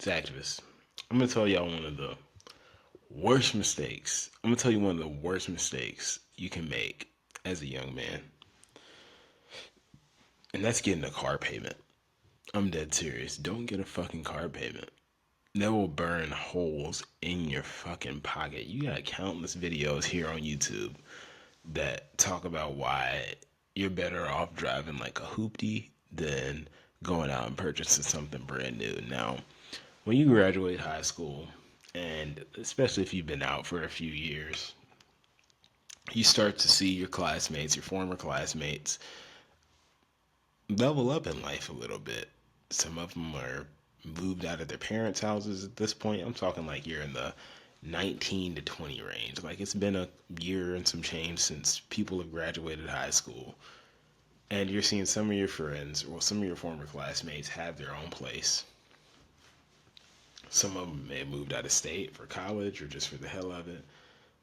It's Activiz. I'm gonna tell y'all one of the worst mistakes. I'm gonna tell you one of the worst mistakes you can make as a young man, and that's getting a car payment. I'm dead serious. Don't get a fucking car payment. That will burn holes in your fucking pocket. You got countless videos here on YouTube that talk about why you're better off driving like a hoopty than going out and purchasing something brand new. Now, when you graduate high school, and especially if you've been out for a few years, you start to see your classmates, your former classmates, level up in life a little bit. Some of them are moved out of their parents' houses at this point. I'm talking like you're in the 19 to 20 range. Like it's been a year and some change since people have graduated high school. And you're seeing some of your friends, or some of your former classmates, have their own place. Some of them may have moved out of state for college or just for the hell of it.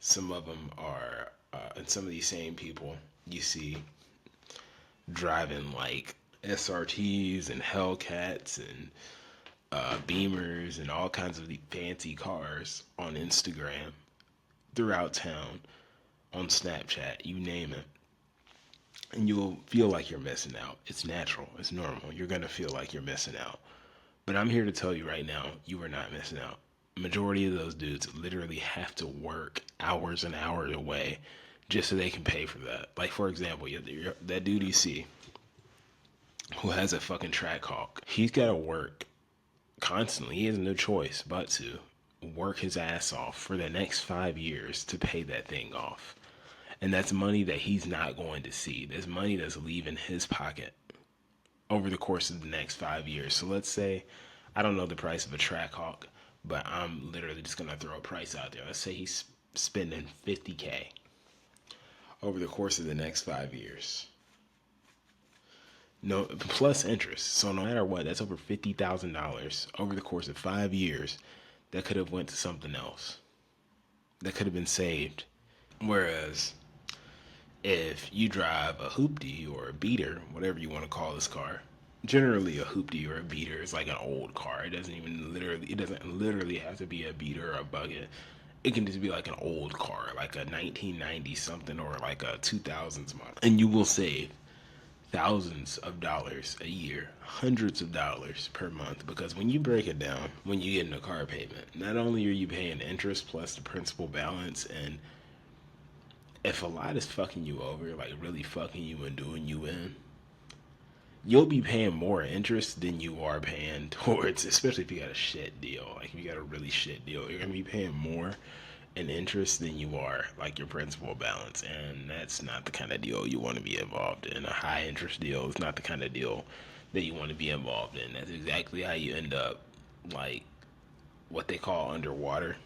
Some of them are, and some of these same people you see driving like SRTs and Hellcats and Beamers and all kinds of the fancy cars on Instagram throughout town, on Snapchat, you name it. And you'll feel like you're missing out. It's natural, it's normal. You're going to feel like you're missing out. But I'm here to tell you right now, you are not missing out. Majority of those dudes literally have to work hours and hours away just so they can pay for that. Like, for example, that dude you see who has a fucking track hawk, he's got to work constantly. He has no choice but to work his ass off for the next 5 years to pay that thing off. And that's money that he's not going to see. There's money that's leaving his pocket over the course of the next 5 years. So let's say, I don't know the price of a Trackhawk, but I'm literally just going to throw a price out there. Let's say he's spending 50K over the course of the next 5 years. No, plus interest. So no matter what, that's over $50,000 over the course of 5 years that could have went to something else. That could have been saved. Whereas if you drive a hoopty or a beater, whatever you want to call this car, generally a hoopty or a beater is like an old car. It doesn't literally have to be a beater or a bucket. It can just be like an old car, like a 1990 something or like a 2000s model. And you will save thousands of dollars a year, hundreds of dollars per month. Because when you break it down, when you get in a car payment, not only are you paying interest plus the principal balance, and if a lot is fucking you over, like really fucking you and doing you in, you'll be paying more interest than you are paying towards, especially if you got a shit deal. Like if you got a really shit deal, you're gonna be paying more in interest than you are like your principal balance. And that's not the kind of deal you want to be involved in. A high interest deal is not the kind of deal that you want to be involved in. That's exactly how you end up like what they call underwater,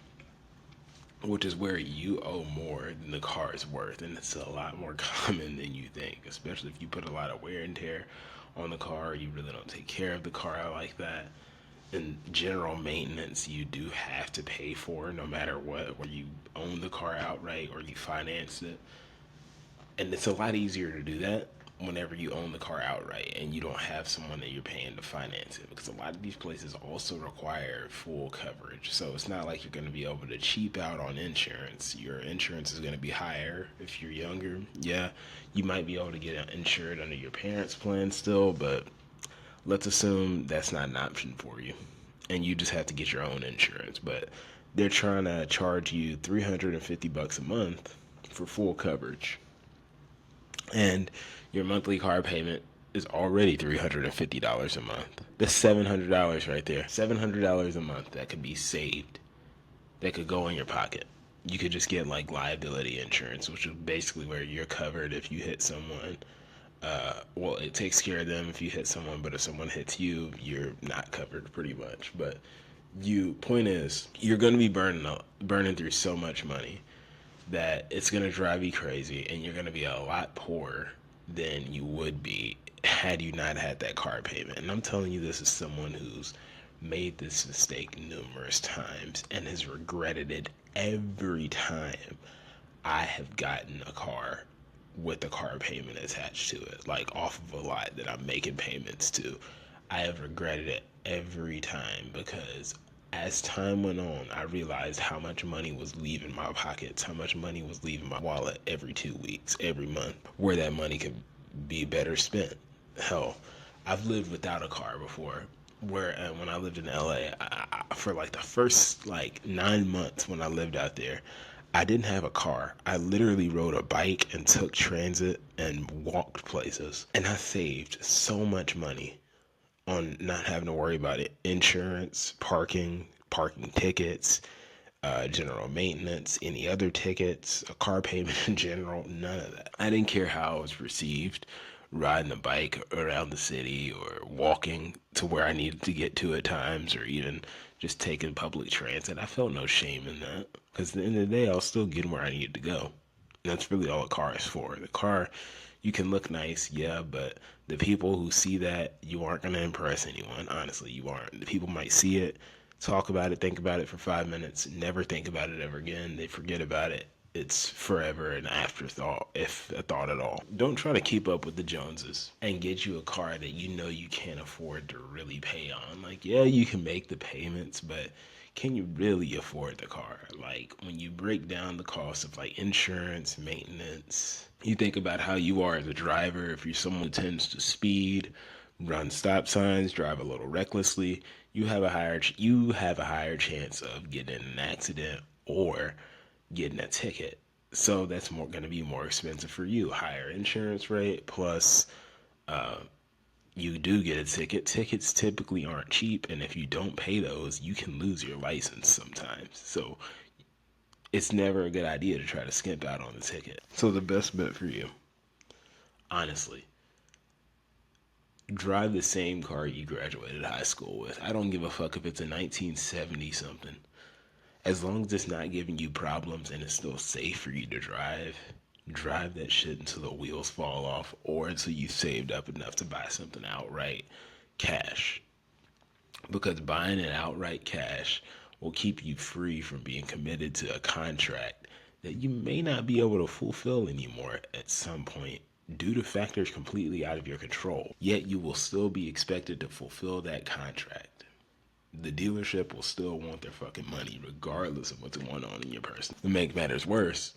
which is where you owe more than the car is worth. And it's a lot more common than you think, especially if you put a lot of wear and tear on the car. You really don't take care of the car like that. And general maintenance you do have to pay for no matter what, whether you own the car outright or you finance it. And it's a lot easier to do that whenever you own the car outright and you don't have someone that you're paying to finance it, because a lot of these places also require full coverage. So it's not like you're going to be able to cheap out on insurance. Your insurance is going to be higher if you're younger. Yeah, you might be able to get insured under your parents' plan still, but let's assume that's not an option for you and you just have to get your own insurance. But they're trying to charge you $350 a month for full coverage, and your monthly car payment is already $350 a month. That's $700 right there. $700 a month that could be saved, that could go in your pocket. You could just get like liability insurance, which is basically where you're covered if you hit someone. Well, it takes care of them if you hit someone, but if someone hits you, you're not covered pretty much. But point is, you're going to be burning through so much money that it's going to drive you crazy, and you're going to be a lot poorer than you would be had you not had that car payment. And I'm telling you this as someone who's made this mistake numerous times and has regretted it every time I have gotten a car with a car payment attached to it, like off of a lot that I'm making payments to. I have regretted it every time because as time went on, I realized how much money was leaving my pockets, how much money was leaving my wallet every 2 weeks, every month, where that money could be better spent. Hell, I've lived without a car before. Where when I lived in LA, for like the first like 9 months when I lived out there, I didn't have a car. I literally rode a bike and took transit and walked places. And I saved so much money on not having to worry about it. Insurance, parking tickets, general maintenance, any other tickets, a car payment in general, none of that. I didn't care how I was received riding a bike around the city or walking to where I needed to get to at times or even just taking public transit. I felt no shame in that because at the end of the day, I was still getting where I needed to go. And that's really all a car is for. The car, you can look nice, yeah, but the people who see that, you aren't going to impress anyone. Honestly, you aren't. The people might see it, talk about it, think about it for 5 minutes, never think about it ever again. They forget about it. It's forever an afterthought, if a thought at all. Don't try to keep up with the Joneses and get you a car that you know you can't afford to really pay on. Like, yeah, you can make the payments, but can you really afford the car? Like, when you break down the cost of like insurance, maintenance, you think about how you are as a driver. If you're someone who tends to speed, run stop signs, drive a little recklessly, you have a higher chance of getting in an accident or getting a ticket. So that's more going to be more expensive for you. Higher insurance rate plus you do get a ticket. Tickets typically aren't cheap, and if you don't pay those, you can lose your license sometimes. So it's never a good idea to try to skimp out on the ticket. So the best bet for you, honestly, drive the same car you graduated high school with. I don't give a fuck if it's a 1970 something. As long as it's not giving you problems and it's still safe for you to drive that shit until the wheels fall off or until you saved up enough to buy something outright cash. Because buying it outright cash will keep you free from being committed to a contract that you may not be able to fulfill anymore at some point due to factors completely out of your control. Yet you will still be expected to fulfill that contract. The dealership will still want their fucking money regardless of what's going on in your person. To make matters worse,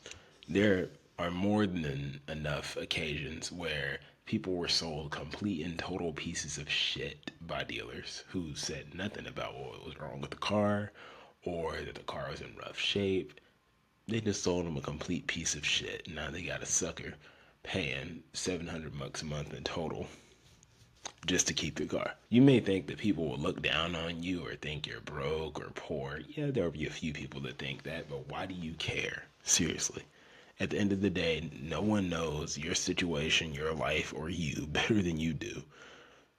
there are more than enough occasions where people were sold complete and total pieces of shit by dealers who said nothing about what was wrong with the car or that the car was in rough shape. They just sold them a complete piece of shit. Now they got a sucker paying $700 a month in total just to keep your car. You may think that people will look down on you or think you're broke or poor. Yeah, there'll be a few people that think that, but why do you care? Seriously. At the end of the day, no one knows your situation, your life, or you better than you do.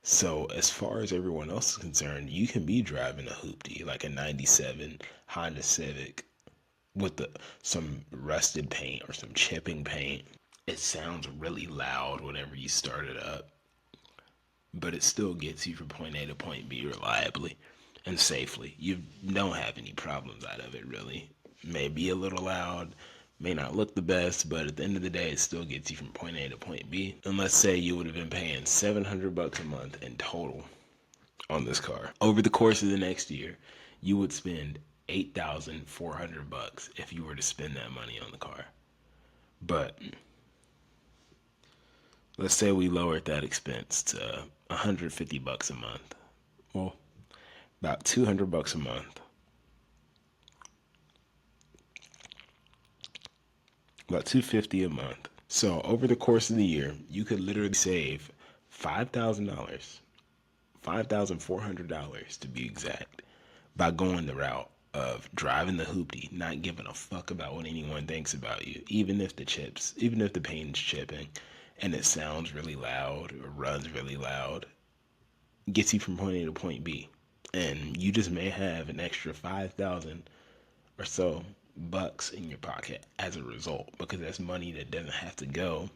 So as far as everyone else is concerned, you can be driving a hoopty, like a 97 Honda Civic with some rusted paint or some chipping paint. It sounds really loud whenever you start it up, but it still gets you from point A to point B reliably and safely. You don't have any problems out of it, really. May be a little loud, may not look the best, but at the end of the day, it still gets you from point A to point B. And let's say you would have been paying $700 a month in total on this car. Over the course of the next year, you would spend $8,400 if you were to spend that money on the car. But let's say we lowered that expense to $150 a month. Well, about $200 a month. About $250 a month. So over the course of the year, you could literally save $5,000, $5,400 to be exact, by going the route of driving the hoopty, not giving a fuck about what anyone thinks about you, even if the paint's chipping and it sounds really loud or runs really loud, gets you from point A to point B. And you just may have an extra 5,000 or so bucks in your pocket as a result, because that's money that doesn't have to go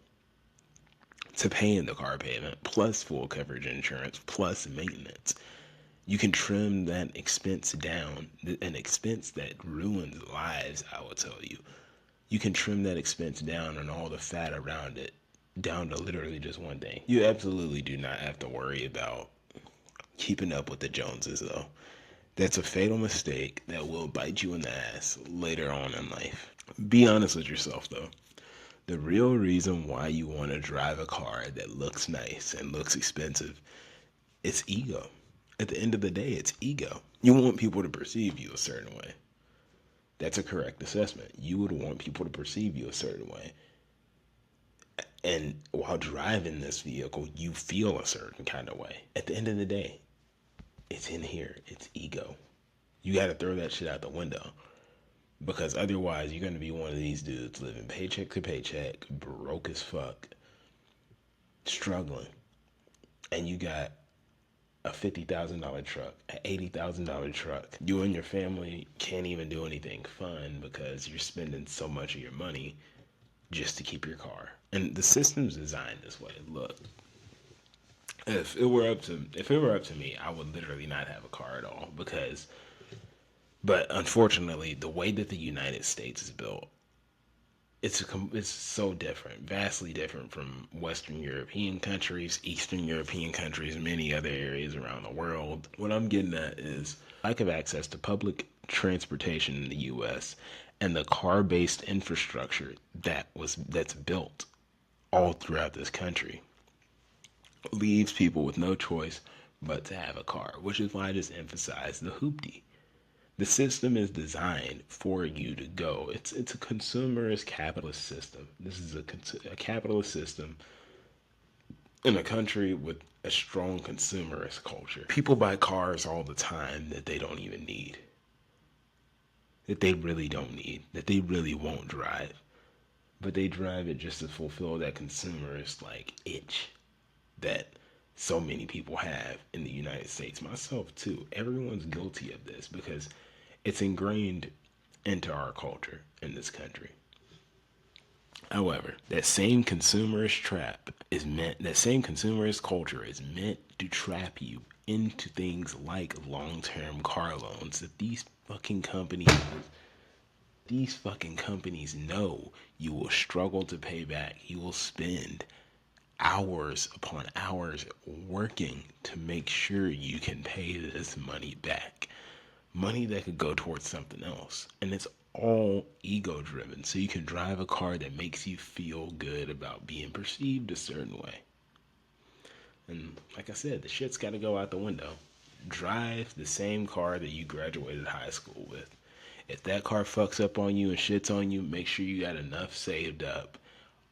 to paying the car payment plus full coverage insurance plus maintenance. You can trim that expense down, an expense that ruins lives, I will tell you. You can trim that expense down and all the fat around it down to literally just one thing. You absolutely do not have to worry about keeping up with the Joneses, though. That's a fatal mistake that will bite you in the ass later on in life. Be honest with yourself, though. The real reason why you want to drive a car that looks nice and looks expensive is ego. At the end of the day, it's ego. You want people to perceive you a certain way. That's a correct assessment. You would want people to perceive you a certain way. And while driving this vehicle, you feel a certain kind of way. At the end of the day, it's in here. It's ego. You got to throw that shit out the window. Because otherwise, you're going to be one of these dudes living paycheck to paycheck, broke as fuck, struggling. And you got a $50,000 truck, an $80,000 truck. You and your family can't even do anything fun because you're spending so much of your money just to keep your car. And the system's designed this way. Look, if it were up to me, I would literally not have a car at all but unfortunately, the way that the United States is built, it's so different, vastly different from Western European countries, Eastern European countries, many other areas around the world. What I'm getting at is lack of access to public transportation in the U.S. and the car-based infrastructure that's built all throughout this country leaves people with no choice but to have a car, which is why I just emphasize the hoopty. The system is designed for you to go. It's a consumerist capitalist system. This is a capitalist system in a country with a strong consumerist culture. People buy cars all the time that they don't even need, that they really don't need, that they really won't drive, but they drive it just to fulfill that consumerist itch that so many people have in the United States, myself too. Everyone's guilty of this because it's ingrained into our culture in this country. However, that same consumerist culture is meant to trap you into things like long-term car loans that these fucking companies know you will struggle to pay back. You will spend hours upon hours working to make sure you can pay this money back. Money that could go towards something else. And it's all ego driven. So you can drive a car that makes you feel good about being perceived a certain way. And like I said, the shit's got to go out the window. Drive the same car that you graduated high school with. If that car fucks up on you and shits on you, make sure you got enough saved up.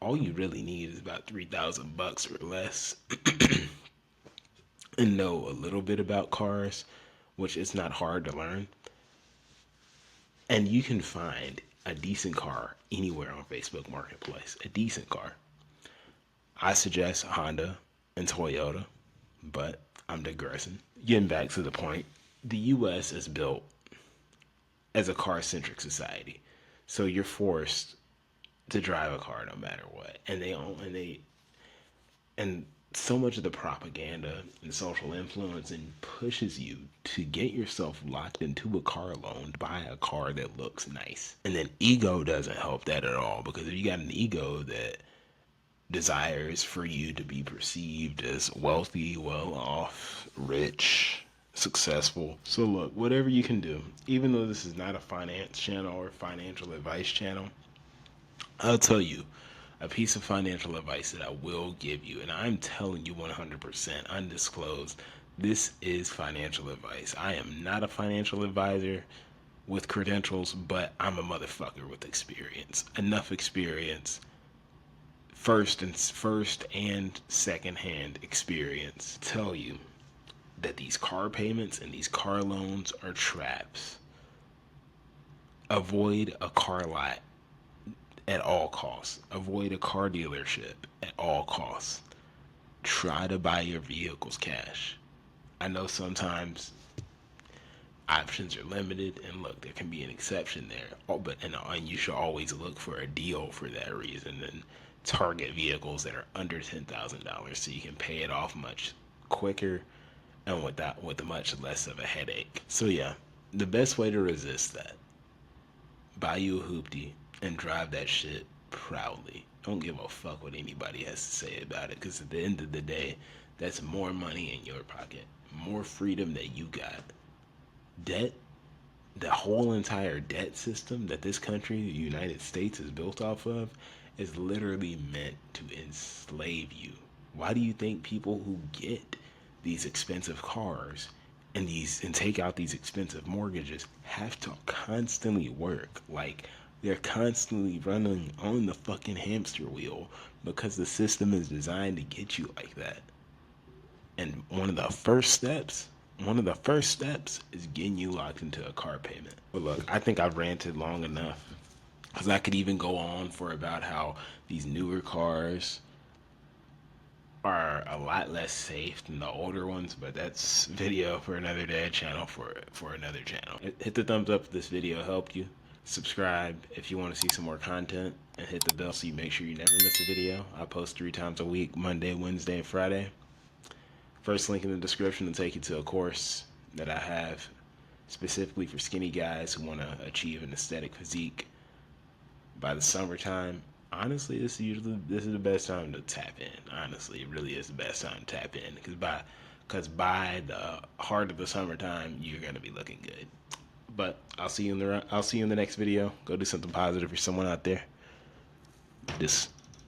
All you really need is about $3,000 or less and know a little bit about cars, which is not hard to learn. And you can find a decent car anywhere on Facebook Marketplace. A decent car. I suggest Honda and Toyota, but I'm digressing. Getting back to the point, the U.S. is built as a car-centric society. So you're forced to drive a car no matter what. And so much of the propaganda and social influence pushes you to get yourself locked into a car loan to buy a car that looks nice. And then ego doesn't help that at all, because if you got an ego that desires for you to be perceived as wealthy, well off, rich, successful. So look, whatever you can do, even though this is not a finance channel or financial advice channel, I'll tell you a piece of financial advice that I will give you, and I'm telling you 100% undisclosed. This is financial advice. I am not a financial advisor with credentials, but I'm a motherfucker with experience. Enough experience, first and second hand experience, tell you that these car payments and these car loans are traps. Avoid a car lot at all costs. Avoid a car dealership at all costs. Try to buy your vehicles cash. I know sometimes options are limited, and look, there can be an exception there. And you should always look for a deal for that reason, and target vehicles that are under $10,000 so you can pay it off much quicker and with much less of a headache. So yeah, the best way to resist that: buy you a hoopty and drive that shit proudly. Don't give a fuck what anybody has to say about it, because at the end of the day, that's more money in your pocket. more freedom that you got. Debt, the whole entire debt system that this country, the United States, is built off of, is literally meant to enslave you. Why do you think people who get these expensive cars and take out these expensive mortgages have to constantly work? Like, they're constantly running on the fucking hamster wheel because the system is designed to get you like that. And one of the first steps is getting you locked into a car payment. But look, I think I've ranted long enough, because I could even go on for about how these newer cars are a lot less safe than the older ones, but that's video for another day, channel for another channel. Hit the thumbs up if this video helped you. Subscribe if you want to see some more content, and hit the bell so you make sure you never miss a video. I post 3 times a week, Monday, Wednesday, and Friday. First link in the description will take you to a course that I have specifically for skinny guys who want to achieve an aesthetic physique by the summertime. Honestly, this is the best time to tap in. Honestly, it really is the best time to tap in, because by the heart of the summertime, you're gonna be looking good. But I'll see you in the next video. Go do something positive for someone out there. This.